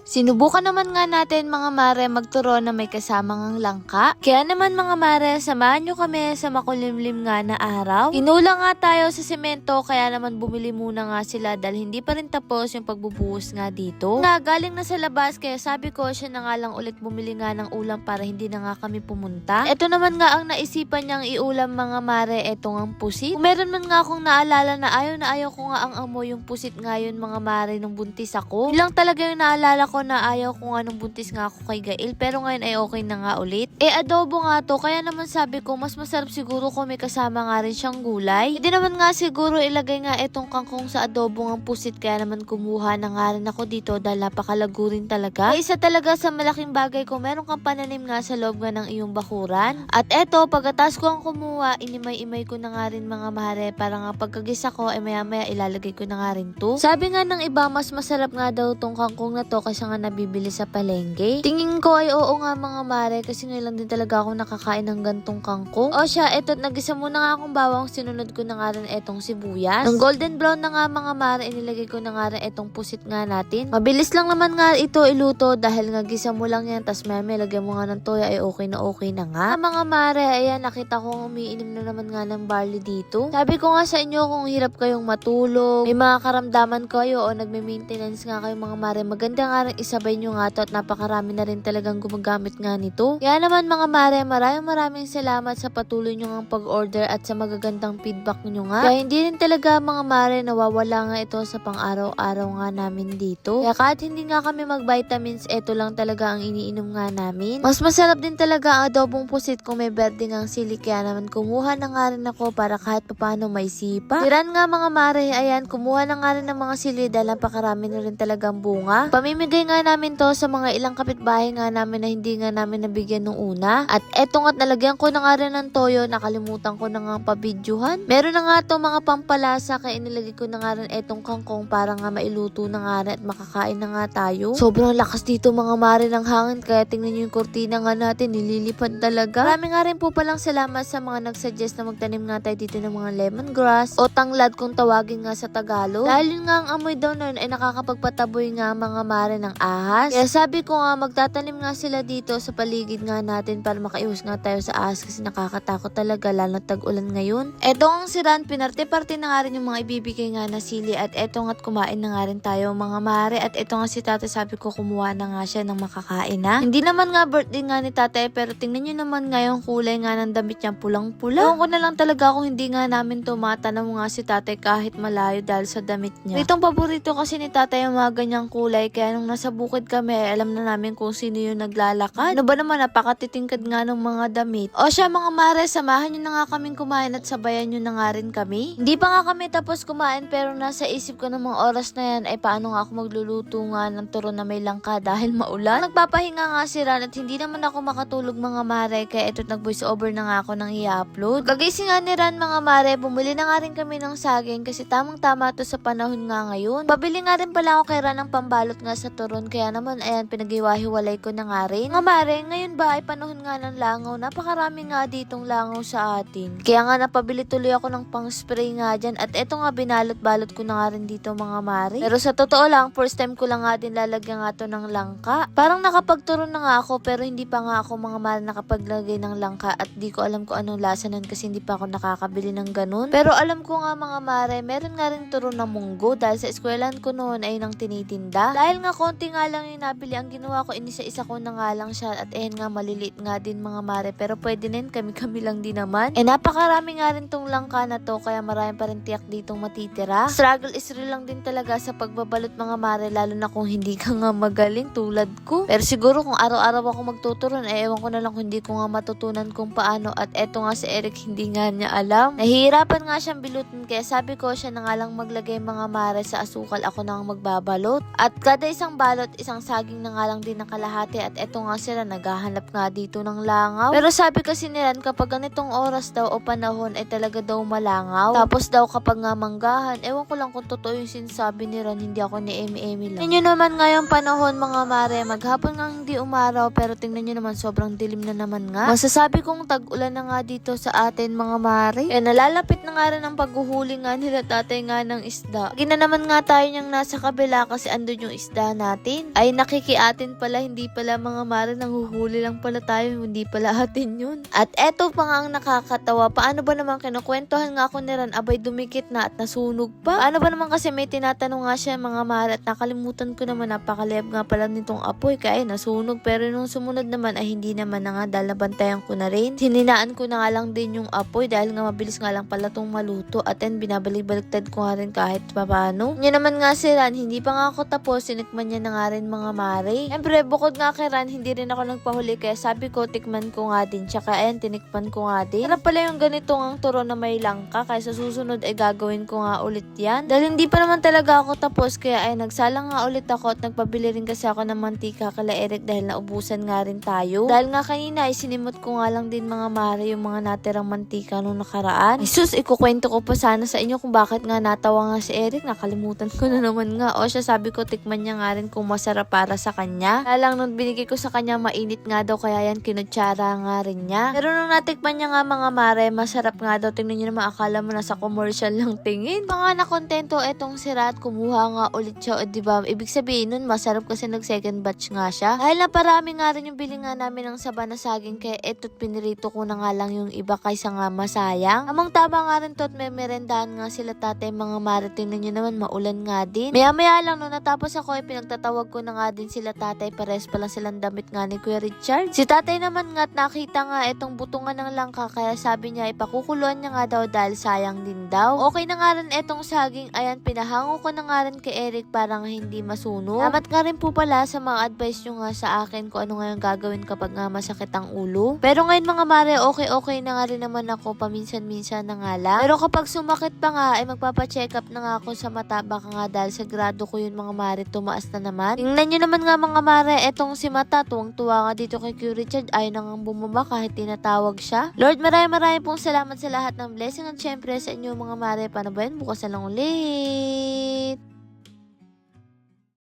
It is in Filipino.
Sinubukan naman nga natin mga mare magturo na may kasamang langka. Kaya naman mga mare, samahan nyo kami sa makulimlim nga na araw. Kinulang nga tayo sa semento kaya naman bumili muna nga sila dahil hindi pa rin tapos yung pagbubuhos nga dito. Nga galing na sa labas kaya sabi ko siya na nga lang ulit bumili nga ng ulam para hindi na nga kami pumunta. Ito naman nga ang naisipan niyang iulam mga mare, eto nga ang pusit. Kung meron man nga akong naalala na ayaw ko nga ang amoy yung pusit ngayon mga mare nung buntis ako. Yun lang talaga yung naalala ko na ayaw ko nga nung buntis nga ako kay Gail pero ngayon ay okay na nga ulit. Adobo nga to kaya naman sabi ko mas masarap siguro kung may kasama nga rin siyang gulay. Hindi naman nga siguro ilagay nga itong kangkong sa adobo ng pusit kaya naman kumuha na nga rin ako dito dahil napakalago rin talaga. Isa talaga sa malaking bagay kung meron kang pananim nga sa loob nga ng iyong bakuran. At eto pagkatas ko ang kumuha inimay-imay ko na nga rin mga mare para nga pagkagisa ko ay maya-maya ilalagay ko na nga rin to. Sabi nga ng iba mas masarap nga daw tong kangkong na to kasi nga nabibili sa palengke. Tingin ko ay oo nga mga mare kasi ngayon lang din talaga ako nakakain ng gantong kangkong. O siya, eto nagisa muna nga akong bawang, sinunod ko na nga rin etong sibuyas. Nung golden brown na nga mga mare, inilagay ko na nga rin etong pusit nga natin. Mabilis lang naman nga ito iluto dahil nga gisa mo lang yan tas may lagyan mo nga ng toya ay okay na nga. Mga mare, ayan nakita ko umiinom na naman nga ng barley dito. Sabi ko nga sa inyo kung hirap kayong matulog, may mga karamdaman kayo o nagme-maintenance nga kayo mga mare, maganda nga rin isabay nyo nga to at napakarami na rin talagang gumagamit nga nito. Kaya naman mga mare, maraming salamat sa patuloy nyo nga pag-order at sa magagandang feedback nyo nga. Kaya hindi rin talaga mga mare nawawala nga ito sa pang-araw-araw nga namin dito. Kaya kahit hindi nga kami mag-vitamins, ito lang talaga ang iniinom nga namin. Mas masarap din talaga ang adobong pusit kung may berde ngang sili kaya naman kumuha na nga rin ako para kahit paano may sipa. Tiran nga mga mare, ayan kumuha na nga rin ng mga sili dahil napakarami na rin talagang bunga. Pamimigay nga namin to sa mga ilang kapitbahay nga namin na hindi nga namin nabigyan nung una. At eto nga't nalagyan ko na nga rin ng toyo, nakalimutan ko na nga pabidyuhan. Meron na nga to mga pampalasa kaya inilagay ko na nga rin etong kangkong para nga mailuto na nga rin at makakain na nga tayo. Sobrang lakas dito mga mare ng hangin kaya tingnan nyo yung kurtina nga natin, nililipad talaga. Marami nga rin po palang salamat sa mga nagsuggest na magtanim nga tayo dito ng mga lemongrass o tanglad kung tawagin nga sa Tagalog. Dahil yun nga ang amoy daw nun ay nakakapagpataboy nga mga mare ng ahas. Kaya sabi ko nga magtatanim nga sila dito sa paligid nga natin para makaiwas nga tayo sa ahas kasi nakakatakot talaga lalo tag-ulan ngayon. Eto ang siran, pinarte-parte na nga rin yung mga ibibigay nga na sili at eto nga't kumain na nga rin tayo mga mare at eto nga si tatay sabi ko kumuha na nga siya ng makakain na. Hindi naman nga birthday nga ni tatay pero tingnan nyo naman nga yung kulay nga ng damit niya pulang-pula. Ewan ko na lang talaga kung hindi nga namin to matanong nga si tatay kahit malayo dahil sa damit niya. Itong paborito kasi ni tatay yung mga ganyang kulay kaya nung nasa bukid kami alam na namin kung sino yung naglalakad. Ano ba naman napakatitingkad nga ng mga damit. O siya mga mare, samahan nyo na nga kaming kumain at sabayan nyo na nga rin kami. Hindi pa nga kami tapos kumain pero nasa isip ko ng mga oras na yan ay paano nga ako magluluto nga ng turon na may langka dahil maulan. Nagpapahinga nga si Ran at hindi naman ako makatulog mga mare kaya ito nag-voice over na nga ako nang i-upload. Kagising nga ni Ran mga mare, bumili na nga rin kami ng saging kasi tamang-tama to sa panahon nga ngayon. Pabili nga rin pala ako kay Ran ng pambalot nga sa turon kaya naman ayan pinag-iwahiwalay ko na nga rin. Mga mare, ngayon ba ay panahon nga ng langaw, napakarami nga ditong langaw sa atin. Kaya nga napabili tuloy ako ng pang-spray nga dyan at eto nga binalot-balot ko na nga rin dito mga mare. Pero sa totoo lang, first time ko lang nga din lalagyan nga to ng langka. Parang nakapagturon na nga ako pero hindi pa nga ako mga mare nakapaglagay ng langka at di ko alam kung anong lasa nun kasi hindi pa ako nakakabili ng ganun. Pero alam ko nga mga mare, meron nga rin turon na munggo dahil sa eskwelahan ko noon ay nang tinitinda. Dahil nga konti nga lang yung nabili, ang ginawa ko inisa-isa ko na nga lang siya at nga maliliit nga din mga mare pero pwede din kami lang din naman. Napakarami nga rin tong langka na to kaya marami pa rin tiyak ditong matitira. Struggle is real lang din talaga sa pagbabalot mga mare lalo na kung hindi ka nga magaling tulad ko. Pero siguro kung araw-araw ako magtuturon ewan ko na lang kung hindi ko nga matutunan kung paano at eto nga si Eric hindi nga niya alam. Nahihirapan nga siyang bilutin kaya sabi ko siya na nga lang maglagay mga mare sa asukal ako na nga magbabalot. At kada isang balot isang saging na nga lang din ng kalahati at eto nga sila naghahanap nga dito ng langaw. Pero sabi kasi nila kapag ganitong oras daw o panahon ay talaga daw malangaw. Tapos daw kapag nga manggahan, ewan ko lang kung totoo yung sinasabi ni Ran, hindi ako ni Emi lang. Tingnan nyo naman ngayong panahon mga mare, maghapon nga hindi umaraw pero tingnan nyo naman sobrang dilim na naman nga. Masasabi kong tag-ulan na nga dito sa atin mga mare. Nalalapit na nga rin ang paghuhuli nga nila tatay nga ng isda. Gina naman nga tayo niyang nasa kabila kasi andun yung isda natin. natin. Ay nakikiatin pala, hindi pala mga mare, nanghuhuli lang pala tayo, hindi pala atin yun. At eto pa nga ang nakakatawa, paano ba naman kinukwentuhan nga ako ni Ran, abay dumikit na at nasunog pa? Paano ba naman kasi may tinatanong nga siya mga mare at nakalimutan ko naman, napakaliyab nga pala nitong apoy kaya nasunog, pero nung sumunod naman ay hindi naman na nga dahil nabantayan ko na rin. Hininaan ko na nga lang din yung apoy dahil nga mabilis nga lang pala tong maluto at then binabalik-baliktad ko nga rin kahit paano. Yan naman nga si Ran, hindi pa nga ako tapos, sinikman niya na nga rin mga mare. Siyempre bukod nga kay Ran, hindi rin ako nagpahuli kaya sabi ko tikman ko nga din, tsaka ayan tinikman ko nga din. Sarap pala yung ganitong ang turo na may langka kaya sa susunod ay gagawin ko nga ulit yan. Dahil hindi pa naman talaga ako tapos kaya ay nagsalang nga ulit ako at nagpabili rin kasi ako ng mantika kala Eric dahil naubusan nga rin tayo. Dahil nga kanina ay sinimot ko nga lang din mga mare yung mga natirang mantika nung nakaraan. Ay sus, ikukwento ko pa sana sa inyo kung bakit nga natawa nga si Eric, nakalimutan ko na naman nga. O siya sabi ko tikman niya nga rin kung masarap para sa kanya. Kaya lang nung binigay ko sa kanya mainit nga daw kaya yan kinutsara nga rin niya. Pero nung natikman niya nga mga mare, masarap nga daw. Tingnan niyo naman, akala mo nasa commercial lang tingin. Mga nakontento etong si Rat, kumuha nga ulit siya, o diba? Ibig sabihin nun masarap kasi nag second batch nga siya. Dahil naparami nga rin yung bili nga namin ng saba na saging kaya eto't pinirito ko na nga lang yung iba kaysa nga masayang. Amang tama nga rin to at may merendahan nga sila tatay mga mare. Tingnan niyo naman, maulan nga din. Maya lang nung natapos ako ay pinagtatawag ko na nga din sila tatay, pares pala silang damit nga ni Kuya Richard. Si tatay naman nga at nakita nga itong butungan ng langka kaya sabi niya ipakukuluan niya nga daw dahil sayang din daw. Okay na nga rin etong saging, ayan pinahango ko na nga rin kay Eric para nga hindi masunog. Salamat nga rin po pala sa mga advice nyo nga sa akin kung ano nga yung gagawin kapag nga masakit ang ulo. Pero ngayon mga mare, okay na nga rin naman ako, paminsan-minsan na nga lang. Pero kapag sumakit pa nga ay magpapacheck up na nga ako sa mata, baka nga dahil sa grado ko yun mga mare, tumaas na naman. Tingnan nyo naman nga mga mare, etong si mata, tuwang-tuwa nga dito kay Q Richard, ay nang bumaba kahit tinatawag siya. Lord, maraming pong salamat sa lahat ng blessing at syempre sa inyo mga mare, paano ba yun? Bukas na lang ulit.